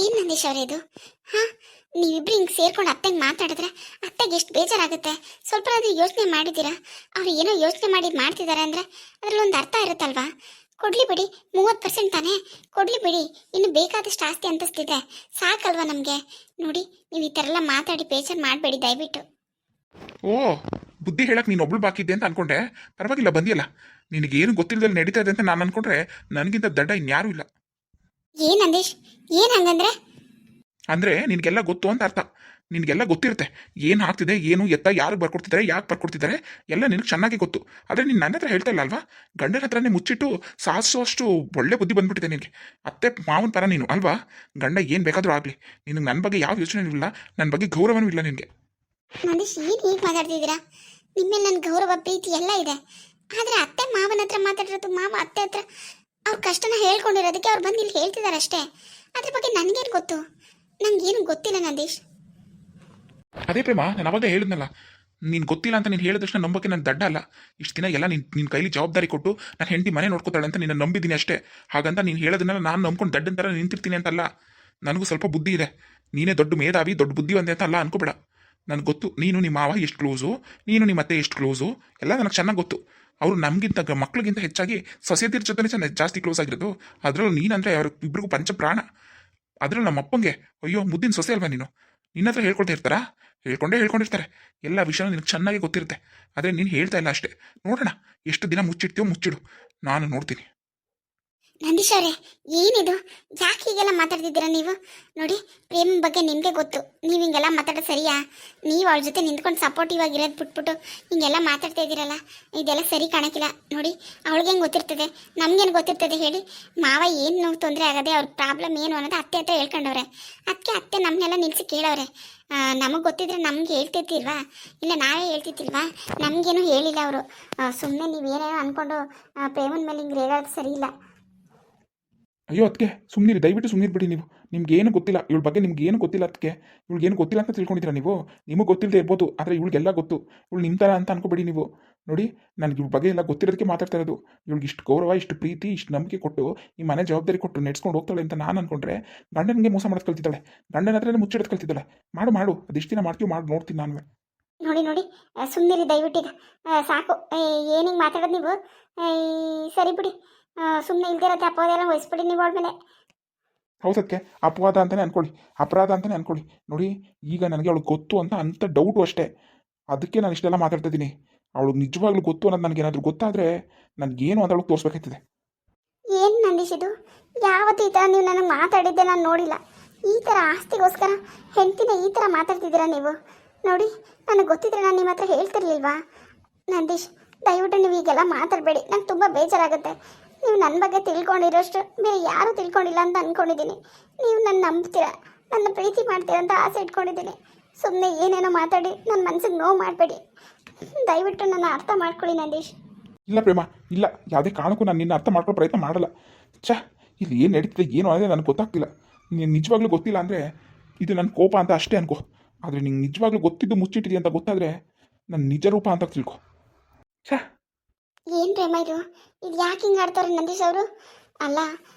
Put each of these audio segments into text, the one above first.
ಏನು ನಂದೀಶ್ ಅವರೇ ಇದು? ಹಾಂ, ನೀವಿಬ್ರು ಹಿಂಗೆ ಸೇರ್ಕೊಂಡು ಅತ್ತೆಗೆ ಮಾತಾಡಿದ್ರೆ ಅತ್ತೆಗೆ ಎಷ್ಟು ಬೇಜಾರಾಗುತ್ತೆ. ಸ್ವಲ್ಪ ಆದರೂ ಯೋಚನೆ ಮಾಡಿದ್ದೀರಾ? ಅವ್ರು ಏನೋ ಯೋಚನೆ ಮಾಡಿ ಮಾಡ್ತಿದ್ದಾರೆ ಅಂದರೆ ಅದರಲ್ಲೊಂದು ಅರ್ಥ ಇರುತ್ತಲ್ವಾ? ಕೊಡ್ಲಿ ಬಿಡಿ, 30% ತಾನೇ, ಕೊಡ್ಲಿ ಬಿಡಿ. ಇನ್ನು ಬೇಕಾದಷ್ಟು ಆಸ್ತಿ ಅಂತಿಸ್ತಿದೆ, ಸಾಕಲ್ವಾ ನಮಗೆ? ನೋಡಿ, ನೀವು ಈ ಥರ ಎಲ್ಲ ಮಾತಾಡಿ ಬೇಜಾರು ಮಾಡಬೇಡಿ ದಯವಿಟ್ಟು. ಓ, ಬುದ್ಧಿ ಹೇಳಕ್ಕೆ ನೀನು ಒಬ್ಳು ಬಾಕಿ ಇದ್ದೆ ಅಂತ ಅನ್ಕೊಂಡೆ. ಪರವಾಗಿಲ್ಲ, ಬಂದಿಯಲ್ಲ. ನಿನಗೇನು ಗೊತ್ತಿಲ್ಲದಲ್ಲಿ ನಡೀತಾ ಇದೆ ಅಂತ ನಾನು ಅನ್ಕೊಂಡ್ರೆ ನನಗಿಂತ ದಡ್ಡ ಇನ್ಯಾರೂ ಇಲ್ಲ. ಏನು ನಂದೀಶ್, ಏನು ಹಂಗಂದ್ರೆ? ಅಂದರೆ ನಿನಗೆಲ್ಲ ಗೊತ್ತು ಅಂತ ಅರ್ಥ. ನಿನಗೆಲ್ಲ ಗೊತ್ತಿರುತ್ತೆ, ಏನು ಆಗ್ತಿದೆ, ಏನು ಎತ್ತ, ಯಾರಿಗೆ ಬರ್ಕೊಡ್ತಿದ್ದಾರೆ, ಯಾಕೆ ಬರ್ಕೊಡ್ತಿದ್ದಾರೆ, ಎಲ್ಲ ನಿನಗೆ ಚೆನ್ನಾಗಿ ಗೊತ್ತು. ಆದರೆ ನೀನು ನನ್ನ ಹತ್ರ ಹೇಳ್ತಾ ಇಲ್ಲ ಅಲ್ವಾ? ಗಂಡನ ಹತ್ರನೇ ಮುಚ್ಚಿಟ್ಟು ಸಾಧಿಸೋಷ್ಟು ಒಳ್ಳೆ ಬುದ್ಧಿ ಬಂದ್ಬಿಟ್ಟಿದೆ ನಿನಗೆ. ಅತ್ತೆ ಮಾವನ ಪರ ನೀನು ಅಲ್ವಾ? ಗಂಡ ಏನು ಬೇಕಾದರೂ ಆಗಲಿ, ನಿನಗೆ ನನ್ನ ಬಗ್ಗೆ ಯಾವ ಯೋಚನೆ ಇಲ್ಲ, ನನ್ನ ಬಗ್ಗೆ ಗೌರವನೂ ಇಲ್ಲ ನಿನಗೆ. ನಂದೀಶ್, ಏನು ಹೀಗೆ ಮಾತಾಡ್ತಿದ್ದೀರಾ? ನಿಮ್ಮೇಲೆ ನನ್ನ ಗೌರವ ಪ್ರೀತಿ ಎಲ್ಲ ಇದೆ. ಆದರೆ ಅತ್ತೆ ಮಾವನ ಹತ್ರ ಮಾತಾಡಿರೋದು, ಮಾವ ಅತ್ತೆ ಹತ್ರ ಅವ್ರ ಕಷ್ಟನ ಹೇಳ್ಕೊಂಡಿರೋದಕ್ಕೆ ಅವ್ರು ಬಂದು ಇಲ್ಲಿ ಹೇಳ್ತಿದ್ದಾರೆ ಅಷ್ಟೇ. ಅದ್ರ ಬಗ್ಗೆ ನನಗೇನು ಗೊತ್ತು? ನನಗೇನು ಗೊತ್ತಿಲ್ಲ ನಂದೀಶ್. ಅದೇ ಪ್ರೇಮ, ನಾನು ಅವಾಗ ಹೇಳಿದ್ನಲ್ಲ, ನೀನು ಗೊತ್ತಿಲ್ಲ ಅಂತ ನೀನು ಹೇಳಿದಷ್ಟು ನಂಬಕ್ಕೆ ನಾನು ದಡ್ಡ ಅಲ್ಲ. ಇಷ್ಟು ದಿನ ಎಲ್ಲ ನಿನ್ನ ಕೈಲಿ ಜವಾಬ್ದಾರಿ ಕೊಟ್ಟು ನಾನು ಹೆಂಡತಿ ಮನೆ ನೋಡ್ಕೋತಾಳೆ ಅಂತ ನಿನ್ನ ನಂಬಿದ್ದೀನಿ ಅಷ್ಟೇ. ಹಾಗಂತ ನೀನು ಹೇಳೋದನ್ನೆಲ್ಲ ನಾನು ನಂಬ್ಕೊಂಡು ದಡ್ಡನ ಥರ ನಿಂತಿರ್ತೀನಿ ಅಂತಲ್ಲ. ನನಗೂ ಸ್ವಲ್ಪ ಬುದ್ಧಿ ಇದೆ. ನೀನೇ ದೊಡ್ಡ ಮೇಧಾವಿ, ದೊಡ್ಡ ಬುದ್ಧಿವಂತೆ ಅಂತ ಅಲ್ಲ ಅನ್ಕೋಬೇಡ. ನನಗೆ ಗೊತ್ತು, ನೀನು ನಿಮ್ಮ ಮಾವ ಎಷ್ಟು ಕ್ಲೋಸು, ನೀನು ನಿಮ್ಮ ಅತ್ತೆ ಎಷ್ಟು ಕ್ಲೋಸು, ಎಲ್ಲ ನನಗೆ ಚೆನ್ನಾಗಿ ಗೊತ್ತು. ಅವರು ನಮಗಿಂತ ಮಕ್ಳಿಗಿಂತ ಹೆಚ್ಚಾಗಿ ಸೊಸೆಯತಿರ ಜೊತೆ ಜಾಸ್ತಿ ಕ್ಲೋಸ್ ಆಗಿರೋದು. ಅದರಲ್ಲೂ ನೀನಂದರೆ ಅವ್ರ ಇಬ್ಬರಿಗೂ ಪಂಚಪ್ರಾಣ. ಅದರಲ್ಲೂ ನಮ್ಮ ಅಪ್ಪಂಗೆ ಅಯ್ಯೋ ಮುದ್ದಿನ ಸೊಸೆ ಅಲ್ವಾ ನೀನು? ನಿನ್ನ ಹತ್ರ ಹೇಳ್ಕೊಳ್ತಾ ಇರ್ತಾರಾ? ಹೇಳ್ಕೊಂಡಿರ್ತಾರೆ. ಎಲ್ಲ ವಿಷಯನೂ ನಿನಗೆ ಚೆನ್ನಾಗಿ ಗೊತ್ತಿರುತ್ತೆ. ಆದರೆ ನೀನು ಹೇಳ್ತಾ ಇಲ್ಲ ಅಷ್ಟೇ. ನೋಡೋಣ, ಎಷ್ಟು ದಿನ ಮುಚ್ಚಿಡ್ತೀಯೋ ಮುಚ್ಚಿಡು, ನಾನು ನೋಡ್ತೀನಿ. ನಂದೀಶ್ ಅವರೇ, ಏನಿದು? ಯಾಕೆ ಹೀಗೆಲ್ಲ ಮಾತಾಡ್ತಿದ್ದೀರಾ ನೀವು? ನೋಡಿ, ಪ್ರೇಮ ಬಗ್ಗೆ ನಿಮಗೆ ಗೊತ್ತು. ನೀವು ಹಿಂಗೆಲ್ಲ ಮಾತಾಡೋದು ಸರಿಯಾ? ನೀವು ಅವಳ ಜೊತೆ ನಿಂತ್ಕೊಂಡು ಸಪೋರ್ಟಿವ್ ಆಗಿರೋದು ಬಿಟ್ಬಿಟ್ಟು ಹಿಂಗೆಲ್ಲ ಮಾತಾಡ್ತಾ ಇದ್ದೀರಲ್ಲ, ಇದೆಲ್ಲ ಸರಿ ಕಾಣಕ್ಕಿಲ್ಲ. ನೋಡಿ, ಅವಳಿಗೆ ಹೆಂಗೆ ಗೊತ್ತಿರ್ತದೆ, ನಮ್ಗೇನು ಗೊತ್ತಿರ್ತದೆ ಹೇಳಿ? ಮಾವ ಏನು ತೊಂದರೆ ಆಗದೆ, ಅವ್ರ ಪ್ರಾಬ್ಲಮ್ ಏನು ಅನ್ನೋದು ಅತ್ತೆ ಹತ್ರ ಹೇಳ್ಕೊಂಡವ್ರೆ. ಅದಕ್ಕೆ ಅತ್ತೆ ನಮ್ಮನ್ನೆಲ್ಲ ನಿಲ್ಲಿಸಿ ಕೇಳವ್ರೆ. ನಮಗೆ ಗೊತ್ತಿದ್ರೆ ನಮ್ಗೆ ಹೇಳ್ತಿರ್ತಿಲ್ವಾ? ಇಲ್ಲ ನಾವೇ ಹೇಳ್ತಿರ್ತಿಲ್ವಾ? ನಮಗೇನು ಹೇಳಿಲ್ಲ ಅವರು. ಸುಮ್ಮನೆ ನೀವೇನೇನೋ ಅಂದ್ಕೊಂಡು ಪ್ರೇಮನ ಮೇಲೆ ಹಿಂಗೆ ರೇಗಾಡೋದು ಸರಿ ಇಲ್ಲ. ಅಯ್ಯೋ ಅದಕ್ಕೆ ಸುಮ್ಮನಿರಿ, ದಯವಿಟ್ಟು ಸುಮ್ಮನಿರ್ಬಿಡಿ ನೀವು. ನಿಮ್ಗೇನು ಗೊತ್ತಿಲ್ಲ, ಇವಳ ಬಗ್ಗೆ ನಿಮ್ಗೇನು ಗೊತ್ತಿಲ್ಲ. ಅದಕ್ಕೆ ಇವಳಿಗೇನು ಗೊತ್ತಿಲ್ಲ ಅಂತ ತಿಳ್ಕೊಂಡಿದ್ದೀರಾ ನೀವು? ನಿಮಗೆ ಗೊತ್ತಿಲ್ಲದೆ ಇರ್ಬೋದು, ಆದರೆ ಇವಳಿಗೆಲ್ಲ ಗೊತ್ತು. ಇವಳು ನಿಮ್ಮ ಥರ ಅಂತ ಅನ್ಕೋಬೇಡಿ ನೀವು. ನೋಡಿ, ನನಗೆ ಇವ್ಳ ಬಗ್ಗೆ ಎಲ್ಲ ಗೊತ್ತಿರೋದಕ್ಕೆ ಮಾತಾಡ್ತಾ ಇರೋದು. ಇವಳಿಗೆ ಇಷ್ಟು ಗೌರವ, ಇಷ್ಟು ಪ್ರೀತಿ, ಇಷ್ಟು ನಂಬಿಕೆ ಕೊಟ್ಟು ಈ ಮನೆ ಜವಾಬ್ದಾರಿ ಕೊಟ್ಟು ನೆಡ್ಸ್ಕೊಂಡು ಹೋಗ್ತಾಳೆ ಅಂತ ನಾನು ಅನ್ಕೊಂಡ್ರೆ ಗಂಡನಿಗೆ ಮೋಸ ಮಾಡೋದು ಕಲ್ತಿದ್ದಾಳೆ. ಗಂಡನ ಹತ್ರನೇ ಮುಚ್ಚಿಡೋದು ಕಲ್ತಿದ್ದಾಳೆ. ಮಾಡು ಅದೆಷ್ಟು ದಿನ ಮಾಡ್ತೀವಿ, ಮಾಡಿ ನೋಡ್ತೀನಿ ನಾನು. ನೋಡಿ ಸುಮ್ಮನಿರಿ ದಯವಿಟ್ಟಿಗ, ಸಾಕು. ಏನಿಗೆ ಮಾತಾಡೋದು ನೀವು? ಸರಿ ಬಿಡಿ, ಸುಮ್ಮನೆ ಇಲ್ದಿರತ್ತೆ ಅಪವಾದ ಎಲ್ಲ ವಹಿಸ್ಬಿಡಿ ನೀವು ಅವಳ ಮೇಲೆ. ಹೌದಕ್ಕೆ ಅಪವಾದ ಅಂತಲೇ ಅನ್ಕೊಳ್ಳಿ, ಅಪರಾಧ ಅಂತಲೇ ಅನ್ಕೊಳ್ಳಿ. ನೋಡಿ, ಈಗ ನನಗೆ ಅವಳು ಗೊತ್ತು ಅಂತ ಡೌಟು ಅಷ್ಟೇ. ಅದಕ್ಕೆ ನಾನು ಇಷ್ಟೆಲ್ಲ ಮಾತಾಡ್ತಾ ಇದ್ದೀನಿ. ಅವಳು ನಿಜವಾಗ್ಲೂ ಗೊತ್ತು ಅನ್ನೋದು ನನಗೇನಾದರೂ ಗೊತ್ತಾದರೆ ನನಗೇನು ಅಂತ ಅವಳಿಗೆ ತೋರಿಸ್ಬೇಕಾಗ್ತದೆ. ಏನು ನಂದೀಶ್ ಇದು? ಯಾವತ್ತೂ ಈ ಥರ ನೀವು ನನಗೆ ಮಾತಾಡಿದ್ದೆ ನಾನು ನೋಡಿಲ್ಲ. ಈ ಥರ ಆಸ್ತಿಗೋಸ್ಕರ ಹೆಂಡ್ತಿನ ಈ ಥರ ಮಾತಾಡ್ತಿದ್ದೀರಾ ನೀವು? ನೋಡಿ, ನನಗೆ ಗೊತ್ತಿದ್ರೆ ನಾನು ನಿಮ್ಮ ಹತ್ರ ಹೇಳ್ತಿರ್ಲಿಲ್ವಾ? ನಂದೀಶ್, ದಯವಿಟ್ಟು ನೀವು ಈಗೆಲ್ಲ ಮಾತಾಡಬೇಡಿ, ನಂಗೆ ತುಂಬ ಬೇಜಾರಾಗುತ್ತೆ. ನೀವು ನನ್ನ ಬಗ್ಗೆ ತಿಳ್ಕೊಂಡಿರೋಷ್ಟು ಬೇರೆ ಯಾರೂ ತಿಳ್ಕೊಂಡಿಲ್ಲ ಅಂತ ಅಂದ್ಕೊಂಡಿದ್ದೀನಿ. ನೀವು ನನ್ನ ನಂಬ್ತೀರ, ನನ್ನ ಪ್ರೀತಿ ಮಾಡ್ತೀರ ಅಂತ ಆಸೆ ಇಟ್ಕೊಂಡಿದ್ದೀನಿ. ಸುಮ್ಮನೆ ಏನೇನೋ ಮಾತಾಡಿ ನನ್ನ ಮನಸ್ಸಿಗೆ ನೋವು ಮಾಡಬೇಡಿ. ದಯವಿಟ್ಟು ನನ್ನ ಅರ್ಥ ಮಾಡ್ಕೊಳ್ಳಿ ನಂದೀಶ್. ಇಲ್ಲ ಪ್ರೇಮ, ಇಲ್ಲ, ಯಾವುದೇ ಕಾರಣಕ್ಕೂ ನಾನು ನಿನ್ನ ಅರ್ಥ ಮಾಡ್ಕೊಳ್ಳೋ ಪ್ರಯತ್ನ ಮಾಡಲ್ಲ. ಇಲ್ಲಿ ಏನು ನಡೀತಿದೆ ಏನು ಅನ್ನೋದೇ ನನಗೆ ಗೊತ್ತಾಗ್ತಿಲ್ಲ. ನೀನು ನಿಜವಾಗ್ಲೂ ಗೊತ್ತಿಲ್ಲ ಅಂದರೆ ಇದು ನನ್ನ ಕೋಪ ಅಂತ ಅಷ್ಟೇ ಅನ್ಕೋ. ಆದರೆ ನಿಂಗೆ ನಿಜವಾಗ್ಲೂ ಗೊತ್ತಿದ್ದು ಮುಚ್ಚಿಟ್ಟಿದೆ ಅಂತ ಗೊತ್ತಾದರೆ ನನ್ನ ನಿಜ ರೂಪ ಅಂತ ತಿಳ್ಕೊ. ಏನು ಪ್ರೇಮ ಇದು? ಇದು ಯಾಕೆ ಹಿಂಗೆ ಆಡ್ತಾರೆ ನಂದೀಶ್ ಅವರು? ಅಲ್ಲ,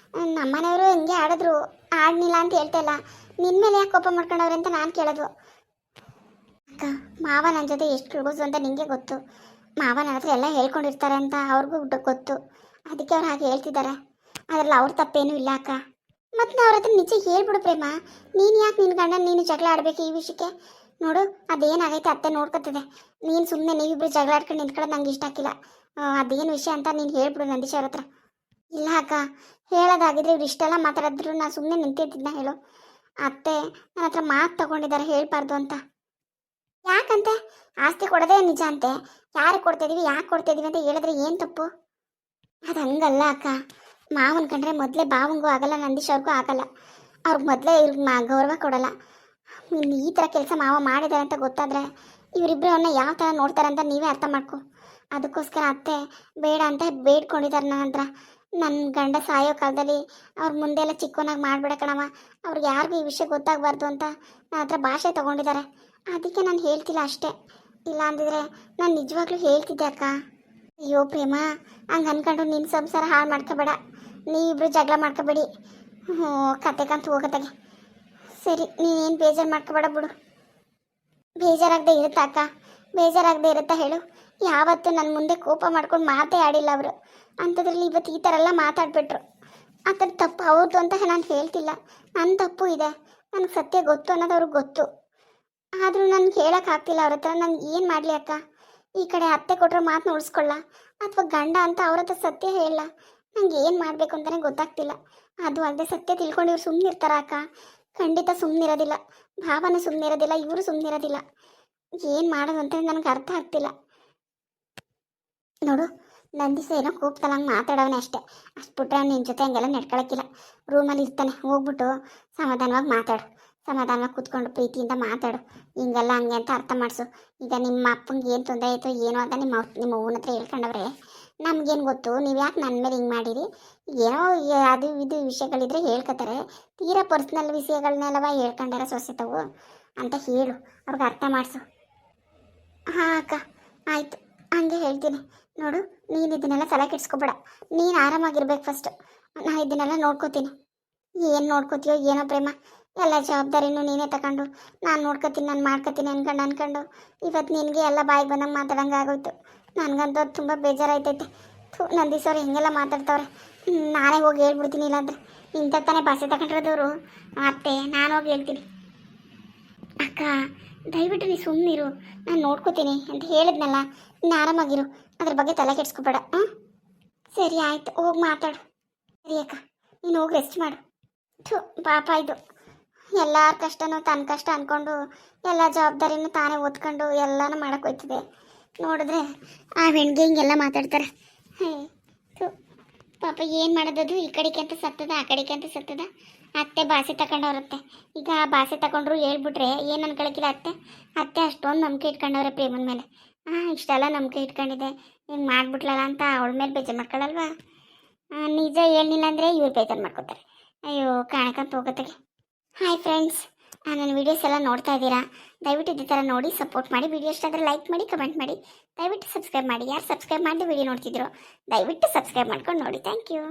ನಮ್ಮನೆಯವರು ಹಿಂಗೆ ಆಡಿದ್ರು, ಆಡ್ನಿಲ್ಲ ಅಂತ ಹೇಳ್ತಾ ಇಲ್ಲ. ನಿನ್ನ ಮೇಲೆ ಯಾಕೆ ಕೋಪ ಮಾಡ್ಕೊಂಡವ್ರೆ ಅಂತ ನಾನು ಕೇಳೋದು. ಅಕ್ಕ, ಮಾವ ನನ್ನ ಜೊತೆ ಎಷ್ಟು ಕ್ಲೋಸು ಅಂತ ನಿಮಗೆ ಗೊತ್ತು. ಮಾವ ನನ್ನ ಹತ್ರ ಎಲ್ಲ ಹೇಳ್ಕೊಂಡಿರ್ತಾರೆ ಅಂತ ಅವ್ರಿಗೂ ಗೊತ್ತು. ಅದಕ್ಕೆ ಅವ್ರು ಹಾಗೆ ಹೇಳ್ತಿದ್ದಾರೆ. ಅದರಲ್ಲಿ ಅವ್ರ ತಪ್ಪೇನೂ ಇಲ್ಲ ಅಕ್ಕ. ಮತ್ತು ನಾವು ಅವ್ರ ಹತ್ರ ನಿಜ ಹೇಳ್ಬಿಡು ಪ್ರೇಮ. ನೀನು ಯಾಕೆ ನಿನ್ನ ಗಂಡನ ನೀನು ಜಗಳ ಆಡಬೇಕು ಈ ವಿಷಯಕ್ಕೆ? ನೋಡು, ಅದೇನಾಗೈತೆ ಅತ್ತೆ ನೋಡ್ಕೊತದೆ. ನೀನು ಸುಮ್ಮನೆ ನೀವಿಬ್ಬರು ಜಗಳ ಆಡ್ಕೊಂಡು ನಿಂತ್ಕೊಳ್ಳೋದು ನಂಗೆ ಇಷ್ಟ ಆಗಿಲ್ಲ. ಅದೇನು ವಿಷಯ ಅಂತ ನೀನು ಹೇಳ್ಬಿಡು ನಂದೀಶ್ ಅವ್ರ ಹತ್ರ. ಇಲ್ಲ ಅಕ್ಕ, ಹೇಳೋದಾಗಿದ್ರೆ ಇವ್ರು ಇಷ್ಟೆಲ್ಲ ಮಾತಾಡಿದ್ರು ನಾನು ಸುಮ್ಮನೆ ನಿಂತಿದ್ದಿದ್ನ ಹೇಳು. ಅತ್ತೆ ನನ್ನ ಹತ್ರ ಮಾತು ತಗೊಂಡಿದ್ದಾರೆ ಹೇಳ್ಬಾರ್ದು ಅಂತ. ಯಾಕಂತೆ? ಆಸ್ತಿ ಕೊಡೋದೇ ನಿಜ ಅಂತೆ. ಯಾರಿಗೆ ಕೊಡ್ತಾಯಿದ್ದೀವಿ, ಯಾಕೆ ಕೊಡ್ತಾಯಿದ್ದೀವಿ ಅಂತ ಹೇಳಿದ್ರೆ ಏನು ತಪ್ಪು? ಅದು ಹಂಗಲ್ಲ ಅಕ್ಕ. ಮಾವನ ಕಂಡ್ರೆ ಮೊದಲೇ ಬಾವಂಗೂ ಆಗಲ್ಲ, ನಂದೀಶ್ ಅವ್ರಿಗೂ ಆಗಲ್ಲ. ಅವ್ರಿಗೆ ಮೊದಲೇ ಇವ್ರಿಗೆ ಗೌರವ ಕೊಡಲ್ಲ. ಈ ಥರ ಕೆಲಸ ಮಾವ ಮಾಡಿದ್ದಾರೆ ಅಂತ ಗೊತ್ತಾದರೆ ಇವರಿಬ್ಬರು ಅವನ್ನ ಯಾವ ಥರ ನೋಡ್ತಾರೆ ಅಂತ ನೀವೇ ಅರ್ಥ ಮಾಡ್ಕೊ. ಅದಕ್ಕೋಸ್ಕರ ಅತ್ತೆ ಬೇಡ ಅಂತ ಬೇಡ್ಕೊಂಡಿದ್ದಾರೆ ನನ್ನ ಹತ್ರ. ನನ್ನ ಗಂಡ ಸಾಯೋ ಕಾಲದಲ್ಲಿ ಅವ್ರ ಮುಂದೆ ಎಲ್ಲ ಚಿಕ್ಕವನಾಗಿ ಮಾಡಿಬಿಡ ಕಣವ, ಅವ್ರಿಗೆ ಯಾರಿಗೂ ಈ ವಿಷಯ ಗೊತ್ತಾಗಬಾರ್ದು ಅಂತ ನನ್ನ ಹತ್ರ ಭಾಷೆ ತೊಗೊಂಡಿದ್ದಾರೆ. ಅದಕ್ಕೆ ನಾನು ಹೇಳ್ತಿಲ್ಲ ಅಷ್ಟೇ. ಇಲ್ಲ ಅಂದಿದ್ರೆ ನಾನು ನಿಜವಾಗ್ಲೂ ಹೇಳ್ತಿದ್ದೆ ಅಕ್ಕ. ಅಯ್ಯೋ ಪ್ರೇಮ, ಹಂಗೆ ಅಂದ್ಕೊಂಡು ನಿನ್ನ ಸಂಸಾರ ಹಾಳು ಮಾಡ್ಕೋಬೇಡ. ನೀವಿಬ್ರು ಜಗಳ ಮಾಡ್ಕೋಬೇಡಿ. ಕತೆ ಕಂತು ಹೋಗತ್ತಾಗೆ. ಸರಿ ನೀನೇನು ಬೇಜಾರು ಮಾಡ್ಕೋಬೇಡ ಬಿಡು. ಬೇಜಾರಾಗದೆ ಇರುತ್ತಾ ಅಕ್ಕ? ಬೇಜಾರಾಗದೆ ಇರುತ್ತಾ ಹೇಳು? ಯಾವತ್ತೂ ನನ್ನ ಮುಂದೆ ಕೋಪ ಮಾಡ್ಕೊಂಡು ಮಾತೇ ಆಡಿಲ್ಲ ಅವರು. ಅಂಥದ್ರಲ್ಲಿ ಇವತ್ತು ಈ ಥರ ಎಲ್ಲ ಮಾತಾಡ್ಬಿಟ್ರು. ಆ ಥರ ತಪ್ಪು ಅವ್ರದ್ದು ಅಂತ ನಾನು ಹೇಳ್ತಿಲ್ಲ, ನನ್ನ ತಪ್ಪು ಇದೆ. ನನಗೆ ಸತ್ಯ ಗೊತ್ತು ಅನ್ನೋದು ಅವ್ರಿಗೆ ಗೊತ್ತು. ಆದರೂ ನನಗೆ ಹೇಳೋಕ್ಕಾಗ್ತಿಲ್ಲ ಅವ್ರ ಹತ್ರ. ನಾನು ಏನು ಮಾಡಲಿ ಅಕ್ಕ? ಈ ಕಡೆ ಅತ್ತೆ ಕೊಟ್ಟರೆ ಮಾತನ್ನ ಉಳಿಸ್ಕೊಳ್ಳ ಅಥವಾ ಗಂಡ ಅಂತ ಅವ್ರ ಹತ್ರ ಸತ್ಯ ಹೇಳಲ್ಲ? ನಂಗೆ ಏನು ಮಾಡಬೇಕು ಅಂತಲೇ ಗೊತ್ತಾಗ್ತಿಲ್ಲ. ಅದು ಅಲ್ಲದೆ ಸತ್ಯ ತಿಳ್ಕೊಂಡು ಇವ್ರು ಸುಮ್ಮನಿರ್ತಾರ ಅಕ್ಕ? ಖಂಡಿತ ಸುಮ್ಮನಿರೋದಿಲ್ಲ. ಭಾವನೂ ಸುಮ್ಮನಿರೋದಿಲ್ಲ, ಇವರು ಸುಮ್ಮನಿರೋದಿಲ್ಲ. ಏನು ಮಾಡೋದು ಅಂತ ನನಗೆ ಅರ್ಥ ಆಗ್ತಿಲ್ಲ. ನೋಡು, ನಂದಿಸ ಏನೋ ಕೂಗ್ತಲ್ಲ ಹಂಗೆ ಮಾತಾಡೋವನೇ ಅಷ್ಟೇ. ಅಷ್ಟು ಬಿಟ್ರೆ ನಿನ್ನ ಜೊತೆ ಹಂಗೆಲ್ಲ ನಡ್ಕೊಳಕ್ಕಿಲ್ಲ. ರೂಮಲ್ಲಿ ಇರ್ತಾನೆ, ಹೋಗ್ಬಿಟ್ಟು ಸಮಾಧಾನವಾಗಿ ಮಾತಾಡು. ಸಮಾಧಾನವಾಗಿ ಕೂತ್ಕೊಂಡು ಪ್ರೀತಿಯಿಂದ ಮಾತಾಡು. ಹಿಂಗೆಲ್ಲ ಹಂಗೆ ಅಂತ ಅರ್ಥ ಮಾಡಿಸು. ಈಗ ನಿಮ್ಮ ಅಪ್ಪಂಗೆ ಏನು ತೊಂದರೆ ಆಯಿತು ಏನೋ ಅಂತ ನಿಮ್ಮ ಅವ್ವನ ಹತ್ರ ಹೇಳ್ಕೊಂಡವ್ರೆ. ನಮಗೇನು ಗೊತ್ತು, ನೀವು ಯಾಕೆ ನನ್ನ ಮೇಲೆ ಹಿಂಗೆ ಮಾಡಿರಿ? ಏನೋ ಅದು ಇದು ವಿಷಯಗಳಿದ್ರೆ ಹೇಳ್ಕೊತಾರೆ. ತೀರಾ ಪರ್ಸ್ನಲ್ ವಿಷಯಗಳನ್ನೆಲ್ಲವ ಹೇಳ್ಕೊಂಡಾರ ಸೊಸೆತವು ಅಂತ ಹೇಳು, ಅವ್ರಿಗೆ ಅರ್ಥ ಮಾಡಿಸು. ಹಾಂ ಅಕ್ಕ, ಆಯಿತು, ಹಂಗೆ ಹೇಳ್ತೀನಿ. ನೋಡು, ನೀನು ಇದನ್ನೆಲ್ಲ ತಲೆ ಕೆಡಿಸ್ಕೊಬೇಡ. ನೀನು ಆರಾಮಾಗಿರ್ಬೇಕು ಫಸ್ಟು. ನಾನು ಇದನ್ನೆಲ್ಲ ನೋಡ್ಕೋತೀನಿ. ಏನು ನೋಡ್ಕೋತೀಯೋ ಏನೋ ಪ್ರೇಮ, ಎಲ್ಲ ಜವಾಬ್ದಾರಿನೂ ನೀನೇ ತಗೊಂಡು ನಾನು ನೋಡ್ಕೊತೀನಿ, ನಾನು ಮಾಡ್ಕೊತೀನಿ ಅನ್ಕೊಂಡು ಇವತ್ತು ನಿನಗೆ ಎಲ್ಲ ಬಾಯಿಗೆ ಬಂದಂಗೆ ಮಾತಾಡಂಗೆ ಆಗೋಯ್ತು. ನನಗಂತೂ ಅದು ತುಂಬ ಬೇಜಾರಾಯ್ತೈತೆ. ನಂದೀಸವ್ರು ಹಿಂಗೆಲ್ಲ ಮಾತಾಡ್ತವ್ರೆ. ನಾನೇ ಹೋಗಿ ಹೇಳ್ಬಿಡ್ತೀನಿ. ಇಲ್ಲಾಂದ್ರೆ ಇಂಥ ತಾನೇ ಭಾಷೆ ತಗೊಂಡಿರೋದವರು ಅತ್ತೆ. ನಾನು ಹೋಗಿ ಹೇಳ್ತೀನಿ. ಅಕ್ಕ, ದಯವಿಟ್ಟು ನೀನು ಸುಮ್ಮನಿರು, ನಾನು ನೋಡ್ಕೋತೀನಿ ಅಂತ ಹೇಳಿದ್ನಲ್ಲ. ನೀನು ಆರಾಮಾಗಿರು, ಅದ್ರ ಬಗ್ಗೆ ತಲೆ ಕೆಡಿಸ್ಕೊಬೇಡ. ಹಾಂ, ಸರಿ ಆಯಿತು, ಹೋಗಿ ಮಾತಾಡು. ಸರಿ ಅಕ್ಕ, ನೀನು ಹೋಗಿ ರೆಸ್ಟ್ ಮಾಡು. ಪಾಪ ಇದು ಎಲ್ಲರ ಕಷ್ಟನೂ ತನ್ನ ಕಷ್ಟ ಅಂದ್ಕೊಂಡು ಎಲ್ಲ ಜವಾಬ್ದಾರಿನೂ ತಾನೇ ಓದ್ಕೊಂಡು ಎಲ್ಲನೂ ಮಾಡೋಕೆ ಹೋಯ್ತದೆ. ನೋಡಿದ್ರೆ ಆ ಹೆಣ್ಗೆ ಹಿಂಗೆಲ್ಲ ಮಾತಾಡ್ತಾರೆ. ಪಾಪ ಏನು ಮಾಡೋದದು? ಈ ಕಡೆಗೆ ಅಂತ ಸತ್ತದ, ಆ ಕಡೆಗೆ ಅಂತ ಸತ್ತದ. ಅತ್ತೆ ಭಾಷೆ ತಗೊಂಡವ್ರತ್ತೆ. ಈಗ ಆ ಭಾಷೆ ತಗೊಂಡ್ರು ಹೇಳ್ಬಿಟ್ರೆ ಏನು ಅನ್ಕೊಳಕಿಲ್ಲ ಅತ್ತೆ. ಅತ್ತೆ ಅಷ್ಟೊಂದು ನಂಬಿಕೆ ಇಟ್ಕೊಂಡವ್ರೆ ಪ್ರೇಮನ ಮೇಲೆ. ಇಷ್ಟೆಲ್ಲ ನಂಬಿಕೆ ಇಟ್ಕೊಂಡಿದೆ, ಹಿಂಗೆ ಮಾಡಿಬಿಟ್ಲಲ್ಲ ಅಂತ ಅವಳ ಮೇಲೆ ಬೇಜಾರು ಮಾಡ್ಕೊಳ್ಳಲ್ವಾ? ನಿಜ ಹೇಳಿಲ್ಲ ಅಂದರೆ ಇವ್ರು ಬೇಜಾರು ಮಾಡ್ಕೊತಾರೆ. ಅಯ್ಯೋ, ಕಾಣಕಂತ ಹೋಗೋತ್ತಿಗೆ. ಹಾಯ್ ಫ್ರೆಂಡ್ಸ್, ನನ್ನ ವೀಡಿಯೋಸ್ ಎಲ್ಲ ನೋಡ್ತಾ ಇದ್ದೀರಾ? ದಯವಿಟ್ಟು ಇದೇ ಥರ ನೋಡಿ ಸಪೋರ್ಟ್ ಮಾಡಿ. ವಿಡಿಯೋ ಇಷ್ಟ ಆದರೆ ಲೈಕ್ ಮಾಡಿ, ಕಮೆಂಟ್ ಮಾಡಿ, ದಯವಿಟ್ಟು ಸಬ್ಸ್ಕ್ರೈಬ್ ಮಾಡಿ. ಯಾರು ಸಬ್ಸ್ಕ್ರೈಬ್ ಮಾಡಿ ವಿಡಿಯೋ ನೋಡ್ತಿದ್ರು ದಯವಿಟ್ಟು ಸಬ್ಸ್ಕ್ರೈಬ್ ಮಾಡ್ಕೊಂಡು ನೋಡಿ. Thank you.